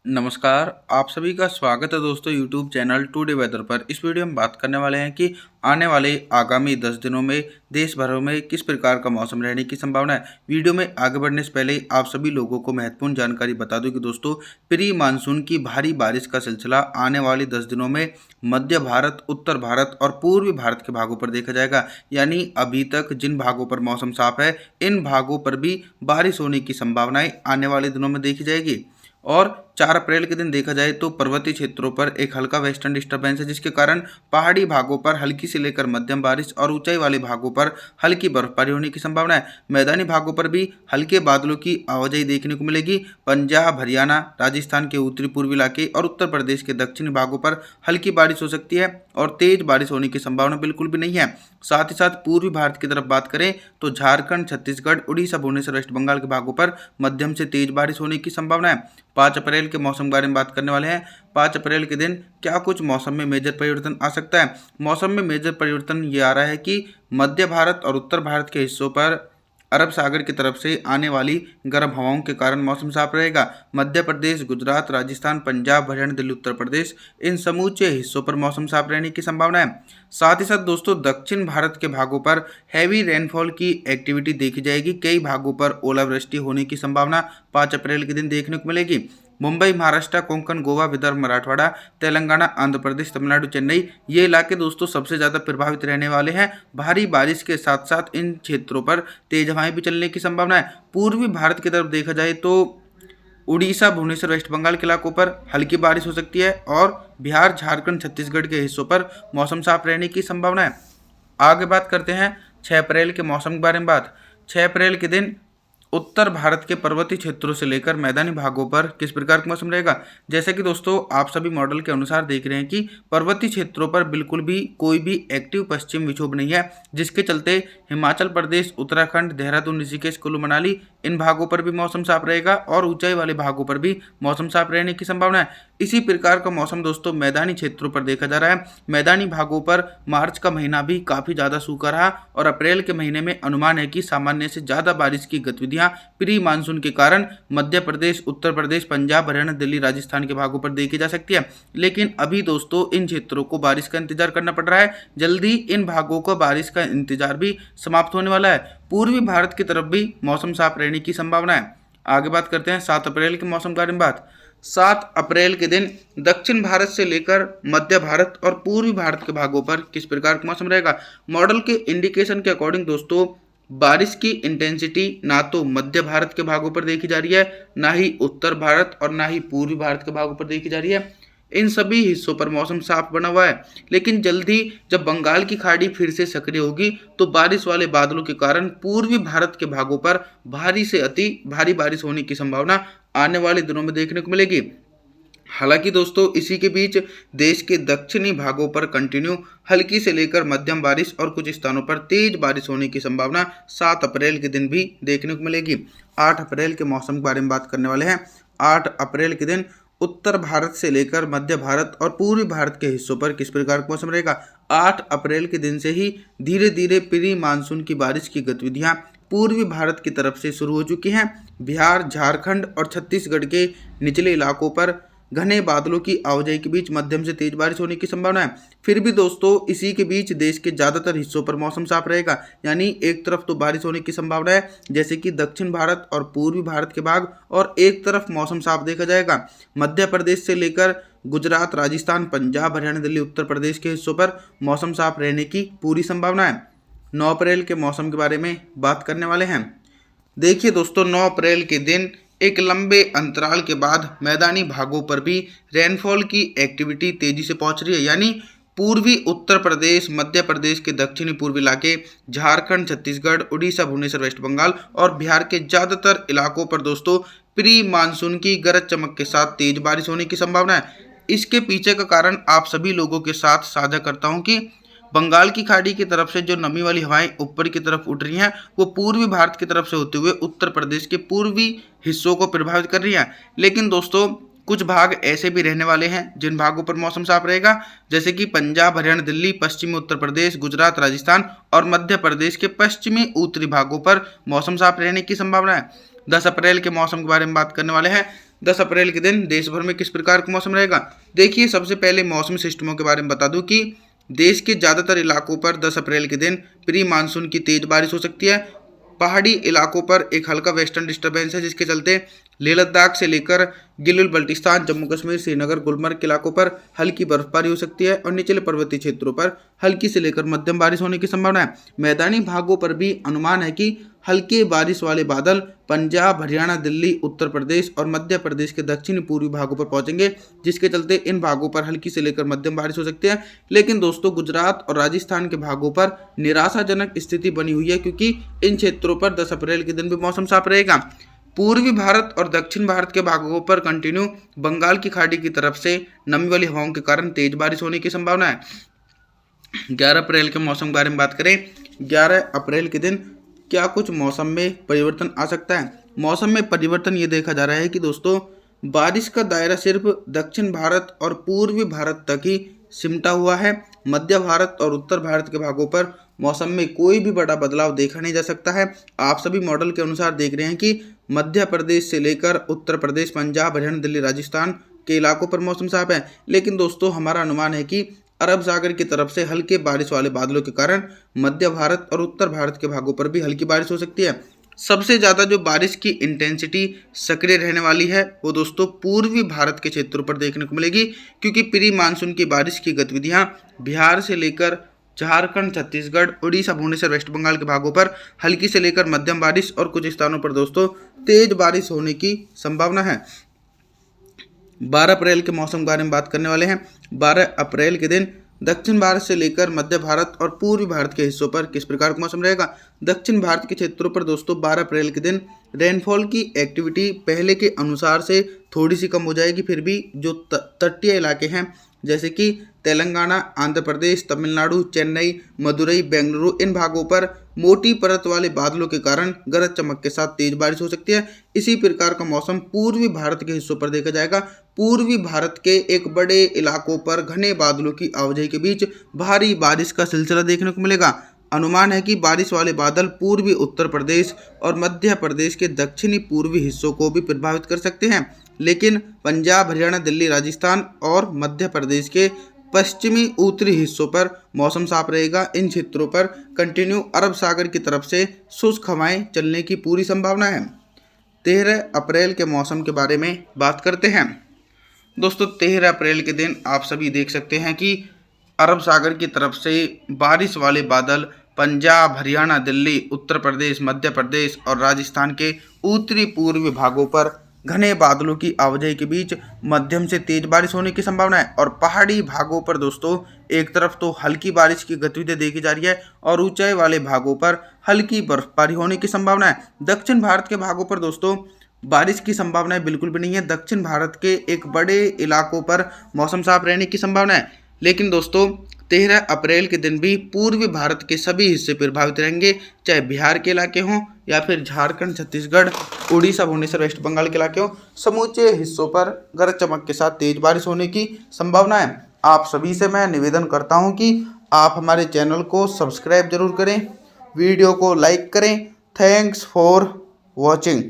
नमस्कार, आप सभी का स्वागत है दोस्तों यूट्यूब चैनल टुडे वेदर पर। इस वीडियो में बात करने वाले हैं कि आने वाले आगामी 10 दिनों में देश भर में किस प्रकार का मौसम रहने की संभावना है। वीडियो में आगे बढ़ने से पहले आप सभी लोगों को महत्वपूर्ण जानकारी बता दूं कि दोस्तों प्री मानसून की भारी बारिश का सिलसिला आने वाले 10 दिनों में मध्य भारत, उत्तर भारत और पूर्वी भारत के भागों पर देखा जाएगा। यानी अभी तक जिन भागों पर मौसम साफ है, इन भागों पर भी बारिश होने की संभावनाएं आने वाले दिनों में देखी जाएगी। और 4 अप्रैल के दिन देखा जाए तो पर्वतीय क्षेत्रों पर एक हल्का वेस्टर्न डिस्टर्बेंस है, जिसके कारण पहाड़ी भागों पर हल्की से लेकर मध्यम बारिश और ऊंचाई वाले भागों पर हल्की बर्फबारी होने की संभावना है। मैदानी भागों पर भी हल्के बादलों की आवाजाही देखने को मिलेगी। पंजाब, हरियाणा, राजस्थान के उत्तरी पूर्वी इलाके और उत्तर प्रदेश के दक्षिणी भागों पर हल्की बारिश हो सकती है और तेज बारिश होने की संभावना बिल्कुल भी नहीं है। साथ ही साथ पूर्वी भारत की तरफ बात करें तो झारखंड, छत्तीसगढ़, उड़ीसा, भुवनेश्वर, वेस्ट बंगाल के भागों पर मध्यम से तेज बारिश होने की संभावना है। 5 अप्रैल के मौसम के बारे में बात करने वाले हैं। 5 अप्रैल के दिन क्या कुछ मौसम में मेजर परिवर्तन आ सकता है। मौसम में मेजर परिवर्तन ये आ रहा है कि मध्य भारत और उत्तर भारत के हिस्सों पर अरब सागर की तरफ से आने वाली गर्म हवाओं के कारण मौसम साफ रहेगा। मध्य प्रदेश, गुजरात, राजस्थान, पंजाब, हरियाणा, दिल्ली, उत्तर प्रदेश, इन समूचे हिस्सों पर मौसम साफ रहने की संभावना है। साथ ही साथ दोस्तों दक्षिण भारत के भागों पर हैवी रेनफॉल की एक्टिविटी देखी जाएगी। कई भागों पर ओलावृष्टि होने की संभावना 5 अप्रैल के दिन देखने को मिलेगी। मुंबई, महाराष्ट्र, कोंकण, गोवा, विदर्भ, मराठवाड़ा, तेलंगाना, आंध्र प्रदेश, तमिलनाडु, चेन्नई, ये इलाके दोस्तों सबसे ज़्यादा प्रभावित रहने वाले हैं। भारी बारिश के साथ साथ इन क्षेत्रों पर तेज हवाएं भी चलने की संभावना है। पूर्वी भारत की तरफ देखा जाए तो उड़ीसा, भुवनेश्वर, वेस्ट बंगाल के इलाकों पर हल्की बारिश हो सकती है और बिहार, झारखंड, छत्तीसगढ़ के हिस्सों पर मौसम साफ रहने की संभावना है। आगे बात करते हैं 6 अप्रैल के मौसम के बारे में। 6 अप्रैल के दिन उत्तर भारत के पर्वतीय क्षेत्रों से लेकर मैदानी भागों पर किस प्रकार का मौसम रहेगा। जैसे कि दोस्तों आप सभी मॉडल के अनुसार देख रहे हैं कि पर्वतीय क्षेत्रों पर बिल्कुल भी कोई भी एक्टिव पश्चिम विक्षोभ नहीं है, जिसके चलते हिमाचल प्रदेश, उत्तराखंड, देहरादून, ऋषिकेश, कुल्लू मनाली, इन भागों पर भी मौसम साफ रहेगा और ऊंचाई वाले भागों पर भी मौसम साफ रहने की संभावना है। इसी प्रकार का मौसम दोस्तों मैदानी क्षेत्रों पर देखा जा रहा है। मैदानी भागों पर मार्च का महीना भी काफ़ी ज़्यादा सूखा रहा और अप्रैल के महीने में अनुमान है कि सामान्य से ज़्यादा बारिश की गतिविधियां प्री मानसून के कारण मध्य प्रदेश, उत्तर प्रदेश, पंजाब, हरियाणा, दिल्ली, राजस्थान के भागों पर देखी जा सकती है। लेकिन अभी दोस्तों इन क्षेत्रों को बारिश का इंतजार करना पड़ रहा है। जल्दी इन भागों को बारिश का इंतजार भी समाप्त होने वाला है। पूर्वी भारत की तरफ भी मौसम साफ रहने की संभावना है। आगे बात करते हैं 7 अप्रैल के मौसम के बारे में। 7 अप्रैल के दिन दक्षिण भारत से लेकर मध्य भारत और पूर्वी भारत के भागों पर किस प्रकार का मौसम रहेगा। मॉडल के इंडिकेशन के अकॉर्डिंग दोस्तों बारिश की इंटेंसिटी ना तो मध्य भारत के भागों पर देखी जा रही है, ना ही उत्तर भारत और ना ही पूर्वी भारत के भागों पर देखी जा रही है। इन सभी हिस्सों पर मौसम साफ बना हुआ है। लेकिन जल्दी जब बंगाल की खाड़ी फिर से सक्रिय होगी तो बारिश वाले बादलों के कारण पूर्वी भारत के भागों पर भारी से अति भारी बारिश होने की संभावना आने वाले दिनों में देखने को मिलेगी। हालांकि दोस्तों इसी के बीच देश के दक्षिणी भागों पर कंटिन्यू हल्की से लेकर मध्यम बारिश और कुछ स्थानों पर तेज बारिश होने की संभावना 7 अप्रैल के दिन भी देखने को मिलेगी। 8 अप्रैल के मौसम के बारे में बात करने वाले हैं। 8 अप्रैल के दिन उत्तर भारत से लेकर मध्य भारत और पूर्वी भारत के हिस्सों पर किस प्रकार का मौसम रहेगा। 8 अप्रैल के दिन से ही धीरे धीरे प्री मानसून की बारिश की गतिविधियां पूर्वी भारत की तरफ से शुरू हो चुकी हैं। बिहार, झारखंड और छत्तीसगढ़ के निचले इलाकों पर घने बादलों की आवाजाही के बीच मध्यम से तेज बारिश होने की संभावना है। फिर भी दोस्तों इसी के बीच देश के ज़्यादातर हिस्सों पर मौसम साफ रहेगा। यानी एक तरफ तो बारिश होने की संभावना है जैसे कि दक्षिण भारत और पूर्वी भारत के भाग, और एक तरफ मौसम साफ देखा जाएगा मध्य प्रदेश से लेकर गुजरात, राजस्थान, पंजाब, हरियाणा, दिल्ली, उत्तर प्रदेश के हिस्सों पर मौसम साफ रहने की पूरी संभावना है। 9 अप्रैल के मौसम के बारे में बात करने वाले हैं। देखिए दोस्तों 9 अप्रैल के दिन एक लंबे अंतराल के बाद मैदानी भागों पर भी रेनफॉल की एक्टिविटी तेजी से पहुंच रही है। यानी पूर्वी उत्तर प्रदेश, मध्य प्रदेश के दक्षिणी पूर्वी इलाके, झारखंड, छत्तीसगढ़, उड़ीसा, भुवनेश्वर, वेस्ट बंगाल और बिहार के ज़्यादातर इलाकों पर दोस्तों प्री मानसून की गरज चमक के साथ तेज बारिश होने की संभावना है। इसके पीछे का कारण आप सभी लोगों के साथ साझा करता हूं कि बंगाल की खाड़ी की तरफ से जो नमी वाली हवाएं ऊपर की तरफ उठ रही हैं वो पूर्वी भारत की तरफ से होते हुए उत्तर प्रदेश के पूर्वी हिस्सों को प्रभावित कर रही हैं। लेकिन दोस्तों कुछ भाग ऐसे भी रहने वाले हैं जिन भागों पर मौसम साफ रहेगा, जैसे कि पंजाब, हरियाणा, दिल्ली, पश्चिमी उत्तर प्रदेश, गुजरात, राजस्थान और मध्य प्रदेश के पश्चिमी उत्तरी भागों पर मौसम साफ रहने की संभावना है। 10 अप्रैल के मौसम के बारे में बात करने वाले हैं। 10 अप्रैल के दिन देश भर में किस प्रकार का मौसम रहेगा। देखिए, सबसे पहले मौसम सिस्टमों के बारे में बता दूं कि देश के ज़्यादातर इलाकों पर 10 अप्रैल के दिन प्री मानसून की तेज बारिश हो सकती है। पहाड़ी इलाकों पर एक हल्का वेस्टर्न डिस्टर्बेंस है, जिसके चलते लेह लद्दाख से लेकर गिलगित बल्टिस्तान, जम्मू कश्मीर, श्रीनगर, गुलमर्ग के इलाकों पर हल्की बर्फबारी हो सकती है और निचले पर्वतीय क्षेत्रों पर हल्की से लेकर मध्यम बारिश होने की संभावना है। मैदानी भागों पर भी अनुमान है कि हल्के बारिश वाले बादल पंजाब, हरियाणा, दिल्ली, उत्तर प्रदेश और मध्य प्रदेश के दक्षिणी पूर्वी भागों पर पहुंचेंगे, जिसके चलते इन भागों पर हल्की से लेकर मध्यम बारिश हो सकती है। लेकिन दोस्तों, गुजरात और राजस्थान के भागों पर निराशाजनक स्थिति बनी हुई है, क्योंकि इन क्षेत्रों पर 10 अप्रैल के दिन भी मौसम साफ रहेगा। पूर्वी भारत और दक्षिण भारत के भागों पर कंटिन्यू बंगाल की खाड़ी की तरफ से नमी वाली हवाओं के कारण तेज बारिश होने की संभावना है। 11 अप्रैल के मौसम के बारे में बात करें। 11 अप्रैल के दिन क्या कुछ मौसम में परिवर्तन आ सकता है। मौसम में परिवर्तन ये देखा जा रहा है कि दोस्तों, बारिश का दायरा सिर्फ दक्षिण भारत और पूर्वी भारत तक ही सिमटा हुआ है। मध्य भारत और उत्तर भारत के भागों पर मौसम में कोई भी बड़ा बदलाव देखा नहीं जा सकता है। आप सभी मॉडल के अनुसार देख रहे हैं कि मध्य प्रदेश से लेकर उत्तर प्रदेश, पंजाब, हरियाणा, दिल्ली, राजस्थान के इलाकों पर मौसम साफ है। लेकिन दोस्तों, हमारा अनुमान है कि अरब सागर की तरफ से हल्के बारिश वाले बादलों के कारण मध्य भारत और उत्तर भारत के भागों पर भी हल्की बारिश हो सकती है। सबसे ज़्यादा जो बारिश की इंटेंसिटी सक्रिय रहने वाली है वो दोस्तों पूर्वी भारत के क्षेत्रों पर देखने को मिलेगी, क्योंकि प्री मानसून की बारिश की गतिविधियां बिहार से लेकर झारखंड, छत्तीसगढ़, उड़ीसा, भुवनेश्वर, वेस्ट बंगाल के भागों पर हल्की से लेकर मध्यम बारिश और कुछ स्थानों पर दोस्तों तेज बारिश होने की संभावना है। 12 अप्रैल के मौसम के बारे में बात करने वाले हैं। 12 अप्रैल के दिन दक्षिण भारत से लेकर मध्य भारत और पूर्वी भारत के हिस्सों पर किस प्रकार का मौसम रहेगा। दक्षिण भारत के क्षेत्रों पर दोस्तों 12 अप्रैल के दिन रेनफॉल की एक्टिविटी पहले के अनुसार से थोड़ी सी कम हो जाएगी। फिर भी जो तटीय इलाके हैं जैसे कि तेलंगाना, आंध्र प्रदेश, तमिलनाडु, चेन्नई, मदुरई, बेंगलुरु, इन भागों पर मोटी परत वाले बादलों के कारण गरज चमक के साथ तेज बारिश हो सकती है। इसी प्रकार का मौसम पूर्वी भारत के हिस्सों पर देखा जाएगा। पूर्वी भारत के एक बड़े इलाकों पर घने बादलों की आवाजाही के बीच भारी बारिश का सिलसिला देखने को मिलेगा। अनुमान है कि बारिश वाले बादल पूर्वी उत्तर प्रदेश और मध्य प्रदेश के दक्षिणी पूर्वी हिस्सों को भी प्रभावित कर सकते हैं। लेकिन पंजाब, हरियाणा, दिल्ली, राजस्थान और मध्य प्रदेश के पश्चिमी उत्तरी हिस्सों पर मौसम साफ रहेगा। इन क्षेत्रों पर कंटिन्यू अरब सागर की तरफ से शुष्क हवाएं चलने की पूरी संभावना है। 13 अप्रैल के मौसम के बारे में बात करते हैं। दोस्तों, 13 अप्रैल के दिन आप सभी देख सकते हैं कि अरब सागर की तरफ से बारिश वाले बादल पंजाब, हरियाणा, दिल्ली, उत्तर प्रदेश, मध्य प्रदेश और राजस्थान के उत्तरी पूर्वी भागों पर घने बादलों की आवाजाही के बीच मध्यम से तेज बारिश होने की संभावना है। और पहाड़ी भागों पर दोस्तों एक तरफ तो हल्की बारिश की गतिविधि देखी जा रही है और ऊंचाई वाले भागों पर हल्की बर्फबारी होने की संभावना है। दक्षिण भारत के भागों पर दोस्तों बारिश की संभावना बिल्कुल भी नहीं है। दक्षिण भारत के एक बड़े इलाकों पर मौसम साफ रहने की संभावना है। लेकिन दोस्तों 13 अप्रैल के दिन भी पूर्वी भारत के सभी हिस्से प्रभावित रहेंगे, चाहे बिहार के इलाके हों या फिर झारखंड, छत्तीसगढ़, उड़ीसा, भुवनेश्वर, वेस्ट बंगाल के इलाके हों। समूचे हिस्सों पर गरज चमक के साथ तेज बारिश होने की संभावना है। आप सभी से मैं निवेदन करता हूं कि आप हमारे चैनल को सब्सक्राइब जरूर करें, वीडियो को लाइक करें। Thanks for watching.